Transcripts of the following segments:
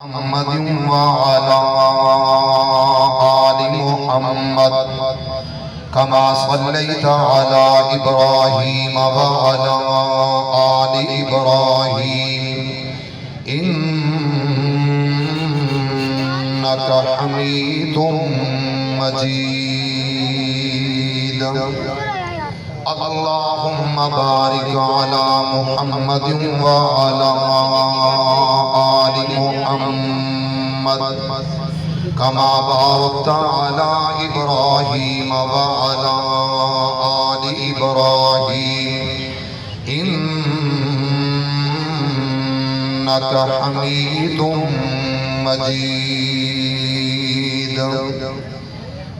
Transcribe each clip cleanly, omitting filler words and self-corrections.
محمد وعلى آل محمد كما صليت على إبراهيم وعلى آل إبراهيم إنك حميد مجيد. اللهم بارك على محمد وعلى آل محمد كما باركت على إبراهيم وعلى آل إبراهيم إنك حميد مجيد.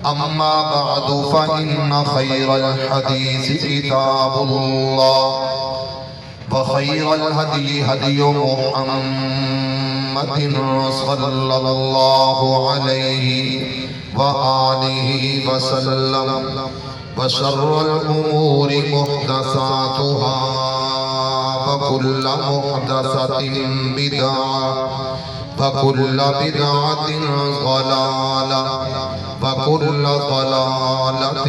أما بعد فإن خير الحديث كتاب الله وخير الهدي هدي محمد صلى الله عليه وآله وسلم وشر الأمور محدثاتها وكل محدثة بدعة وكل بدعة ضلالة وكل ضلالة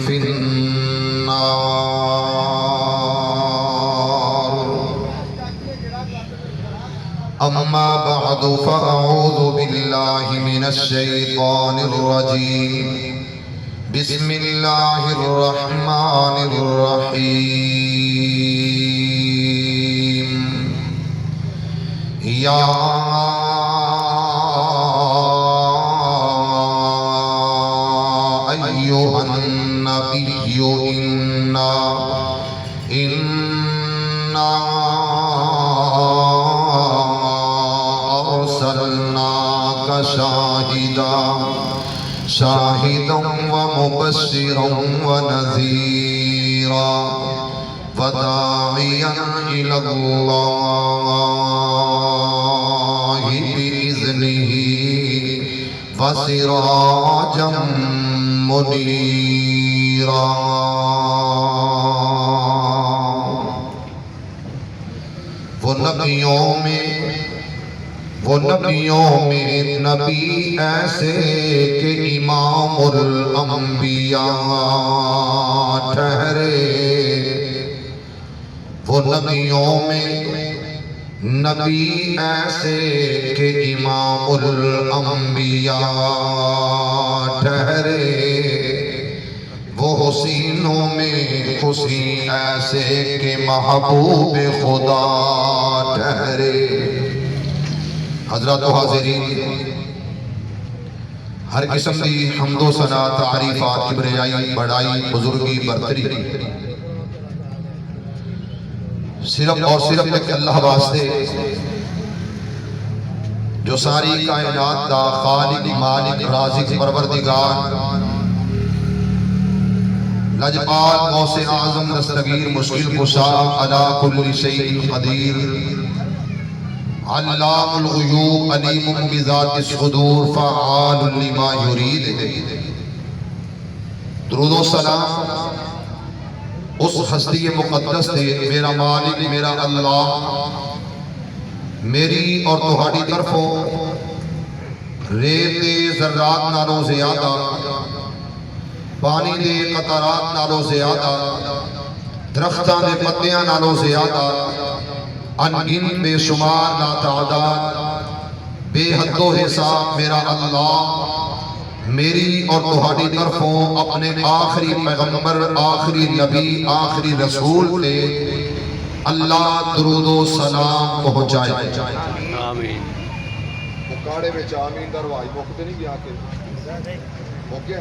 في النار. أما بعد فأعوذ بالله من الشيطان الرجيم. بسم الله الرحمن الرحيم. يا أيها النبي إنا أرسلناك شاهدا ومبشرا ونذيرا وداعيا إلى الله بإذنه وسراجا منيرا. وہ نبیوں میں نبی ایسے کہ امام الانبیاء ٹھہرے. وہ نبیوں میں نبی ایسے کہ امام الانبیاء ٹھہرے. وہ حسینوں میں حسین ایسے کہ محبوب خدا ٹھہرے. حضرات و حاضرین، ہر قسم کی حمد و ثنا، تعریفات، کبریائی، بڑائی، بزرگی، برتری صرف اور صرف ایک اللہ واسطے جو ساری کائنات دا خالق، مالک، رازق، پروردگار، لجپال، غوث اعظم، دستگیر، مشکل کشا، علی کل شیء قدیر، علام الغیوب، علیم بذات الصدور، فعال لما یرید. درود و سلام اس ہستی مقدس دے میرا مالک، میرا اللہ، میری اور تہاڈی طرفوں ریت دے ذرات نالوں زیادہ، پانی دے قطرات نالوں زیادہ، درختاں دے پتیاں نالوں زیادہ، انگن بے شمار ناتعداد، بے حد و حساب میرا اللہ میری اور تہاڈی طرفوں اپنے آخری پیغمبر، آخری نبی، آخری رسول لے اللہ درود و سلام پہنچائے. آمین. مکاڑے میں آمین دروائی موقع نہیں گیا کہ موقع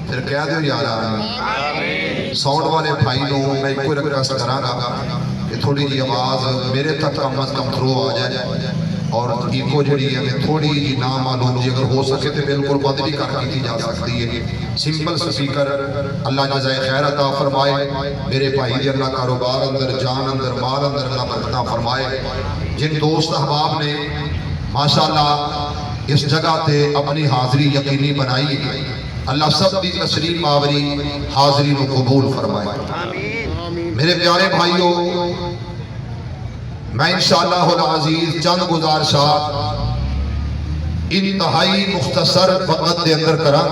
پھر کہہ دیو یار آمین. ساؤنڈ والے بھائی لوگ میں کوئی ریکویسٹ کراں گا کہ تھوڑی جی آواز میرے تک کم از کم تھرو آ جائے، اور ایکو جڑی ہے تھوڑی جی نامعلوم جی اگر ہو سکے تو بالکل بند بھی کر کی جا سکتی ہے. سمپل سپیکر اللہ جزائے خیر عطا فرمائے. میرے بھائی دی اللہ کاروبار اندر، جان اندر، مال اندر اللہ برکتاں فرمائے. جن دوست احباب نے ماشاءاللہ اس جگہ تے اپنی حاضری یقینی بنائی، اللہ سب دی تشریف آوری حاضری کو قبول فرمائے. میرے پیارے بھائیوں، میں انشاءاللہ العزیز چند گزارشات انتہائی مختصر وقت دے اندر کراں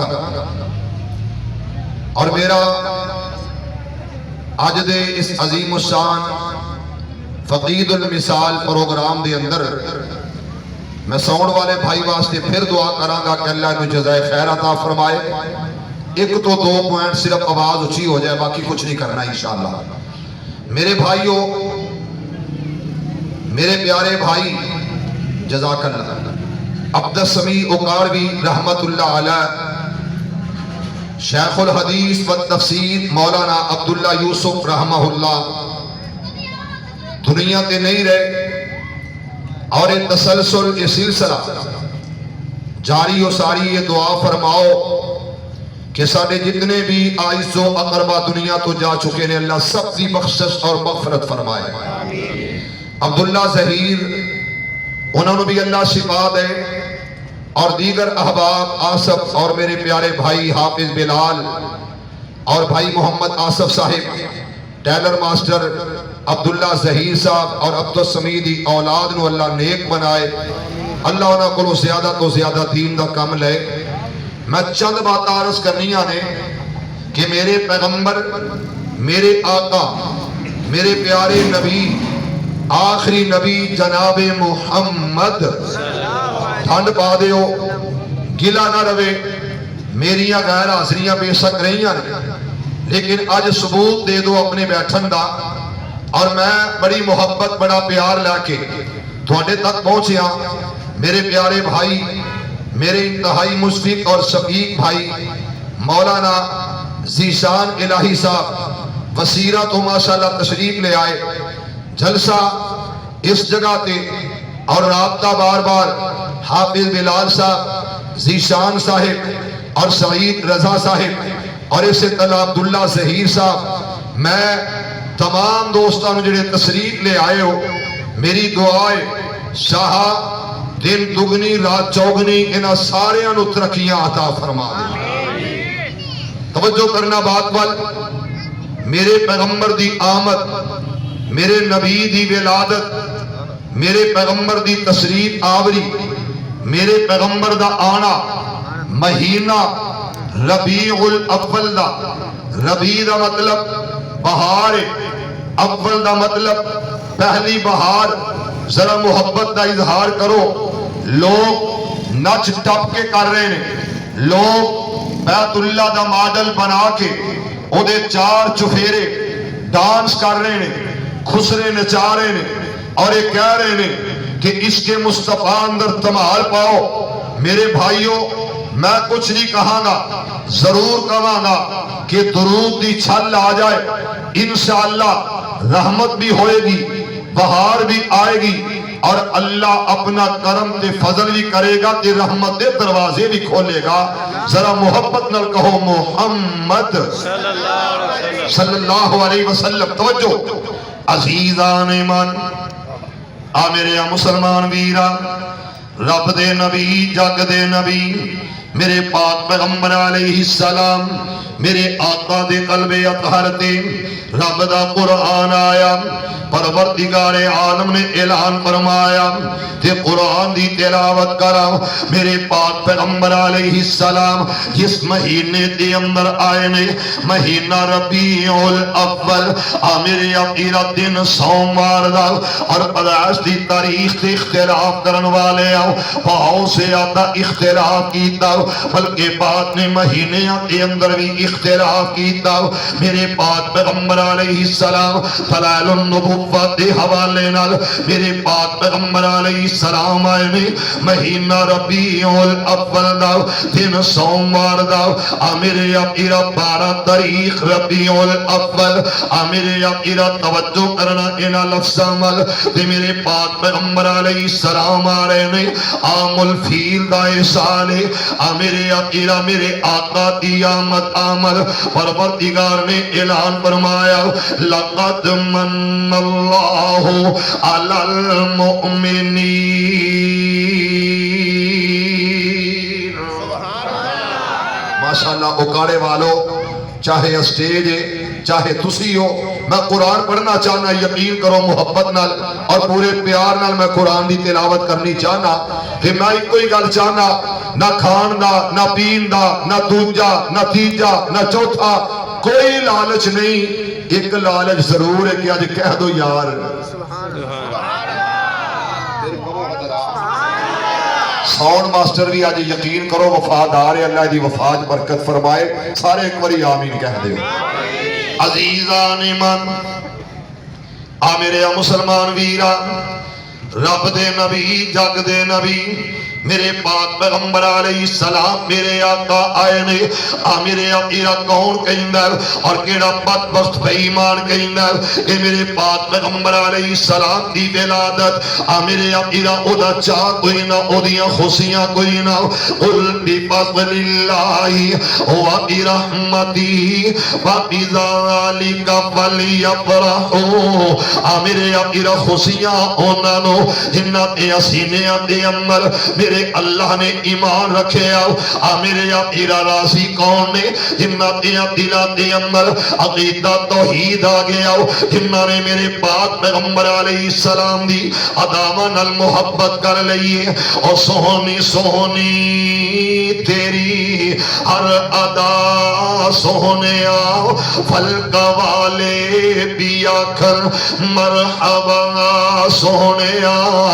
اور میرا اج دے اس عظیم الشان فقید المثال پروگرام دے اندر میں ساؤنڈ والے بھائی واسطے پھر دعا کراں گا کہ اللہ انہیں جزائے خیر عطا فرمائے. ایک تو دو پوائنٹ صرف آواز اچھی ہو جائے، باقی کچھ نہیں کرنا انشاءاللہ. میرے بھائیوں، میرے پیارے بھائی، جزاک اللہ. عبد السمیع اکاڑوی رحمت اللہ علیہ، شیخ الحدیث والتفسیر مولانا عبداللہ یوسف رحمہ اللہ دنیا تے نہیں رہے، اور یہ تسلسل، یہ سلسلہ جاری و ساری. یہ دعا فرماؤ کہ سارے جتنے بھی آئز و اقربا دنیا تو جا چکے ہیں، اللہ سب کی بخشش اور مغفرت فرمائے. عبداللہ ظہیر انہوں نے بھی اللہ شفا دے، اور دیگر احباب آصف اور میرے پیارے بھائی حافظ بلال اور بھائی محمد آصف صاحب، ٹیلر ماسٹر عبداللہ ظہیر صاحب اور عبد السمیع دی اولاد نو اللہ نیک بنائے. اللہ انہوں کو زیادہ تو زیادہ دین دا کم لے. میں چند بات عرض کرنیاں نے کہ میرے پیغمبر، میرے آقا، میرے پیارے نبی، آخری نبی جناب محمد ٹھنڈ پا دیو، گلہ نہ روے. میریاں غیر حاضریاں بے شک رہیاں نے، لیکن آج ثبوت دے دو اپنے بیٹھن دا. اور میں بڑی محبت، بڑا پیار لے کے تھوڑے تک پہنچیا. میرے پیارے بھائی، میرے انتہائی مشفق اور شفیق بھائی مولانا ذیشان الہی صاحب وسیرہ تو ماشاءاللہ تشریف لے آئے. جلسہ اس جگہ تے اور رابطہ بار بار حافظ بلال صاحب، ذیشان صاحب اور سعید رضا صاحب اور اسے طلع عبداللہ ظہیر صاحب. میں تمام دوستانوں جڑے تشریف لے آئے ہو، میری دعائے شاہ دن دگنی رات چوگنی انہاں سارے انہوں ترقیاں عطا فرما دے. توجہ کرنا بات وال. میرے پیغمبر دی آمد، میرے نبی دی ولادت، میرے پیغمبر دی تشریف آوری، میرے پیغمبر دا آنا مہینہ ربیع الاول دا. ربیع دا مطلب بہار، اول دا مطلب پہلی بہار. ذرا محبت دا اظہار کرو. لوگ نچ ٹپ کے کر رہے ہیں، لوگ بیت اللہ دا ماڈل بنا کے او دے چار چفیرے ڈانس کر رہے ہیں، خسرے نچا رہے ہیں، اور یہ کہہ رہے ہیں کہ اس کے مصطفیٰ اندر تمہار پاؤ. میرے بھائیوں، میں کچھ نہیں کہاں گا، ضرور کہاں گا کہ درود دی چھل آ جائے. انشاءاللہ رحمت بھی ہوئے گی، بہار بھی آئے گی، اور اللہ اپنا کرم تے فضل بھی کرے گا تے رحمت دے دروازے بھی کھولے گا. ذرا محبت نال کہو محمد صلی اللہ علیہ وسلم. توجہ عزیزان ایمان، آ میرے مسلمان ویرا، رب دے نبی، جگ دے نبی، میرے پاک پیغمبر علیہ السلام، میرے آقا دے قلب اطہر تے رب دا قرآن آیا. پروردگار عالم نے اعلان فرمایا کہ قرآن دی تلاوت کرا. میرے پاک پیغمبر علیہ السلام جس مہینے دے اندر آئے نے، مہینہ ربیع الاول، میرے اخیرا دن سوموار دا، اور پیدائش دی تاریخ تے اختلاف کرن والے بہت سے زیادہ اختلاف کیتا، بلکہ بعد نے مہینے دے اندر بھی اختلاف کیتا. میرے پاک پیغمبر علیہ السلام دلائل النبوت دے حوالے نال میرے پاک پیغمبر علیہ السلام آئے نے مہینہ ربیع الاول دا، دن سوموار دا. میرے اخیرا 12 تاریخ ربیع الاول. میرے اخیرا توجہ کرنا انہاں لفظاں ول. تے میرے پاک پیغمبر علیہ السلام آ رہے نے عام الفیل دا سال. میرے اخیرا میرے آقا دی آمد پروردگار نے اعلان فرمایا لقد من اللہ علی المؤمنین. ماشاءاللہ اکاڑے والو، چاہے اسٹیج ہے چاہے تسی ہو، میں قرآن پڑھنا چاہنا، یقین کرو محبت نال اور پورے پیار نال میں قرآن دی تلاوت کرنی چاہنا کہ میں ایک کوئی گل چاہنا نہ کھان دا نہ پین دا نہ دوجا نہ تیجا نہ چوتھا کوئی لالچ نہیں ایک لالچ ضرور ہے کہ آج کہہ دو یار ساؤنڈ ماسٹر بھی آج یقین کرو وفادار ہے اللہ دی وفاد برکت فرمائے سارے ایک باری آمین کہہ دے عزیزان من آ میرے مسلمان ویرا رب دے نبی جگ دے نبی میرے پاک پیغمبر علیہ السلام میرے آقا آئے نے میرے آقا کون کہندہ ہے اور کیڑا بدبخت بے ایمان کہندہ ہے کہ میرے پاک پیغمبر علیہ السلام دی ولادت میرے آقا اودا چاہ کوئی نہ اودیاں خوشیاں کوئی نہ قل بفضل اللہ و برحمتی و بذالک فلیفرحوا میرے آقا خوشیاں انہوں جنہ تے سینے دے اندر میرے اللہ نے ایمان رکھے میرے آقا راضی کون نے جنہ دلہ دے اندر عقیدہ توحید آ گیا جنہ نے میرے پاک پیغمبر علیہ السلام دی ادامن المحبت کر لئیے اور سونی سونی تیری ہر ادا سونے آؤ فلک والے بیا کر مرحبا سونے آؤ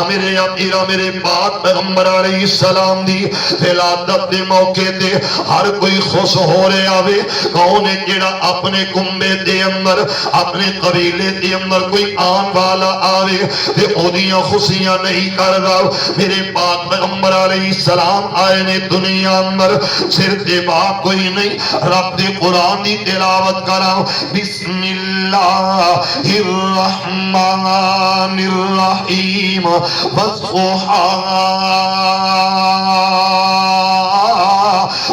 میرے آقا میرے پاک پیغمبر علیہ السلام دی ولادت دے موقع تے ہر کوئی خوش ہو رہے آوے کون ہے جڑا اپنے کنبے دے اندر اپنے قبیلے دے اندر کوئی آن والا آوے تے اودیاں خوشیاں نہیں کر رہا میرے پاک پیغمبر علیہ السلام آئے نے دنیا اندر سر دے باپ کوئی نہیں رب دے قرآن دی تلاوت کرا بسم اللہ الرحمن الرحیم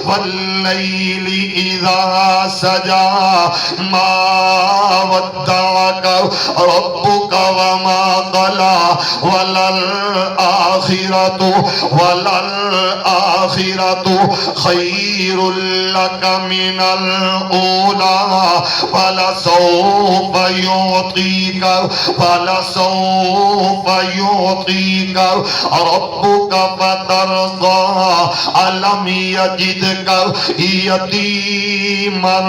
واللیل اذا سجا ما ودعک ربک وما قلا وللآخرۃ خیر لک من الاولی ولسوف یعطیک ربک فترضی ألم يجدك يتيما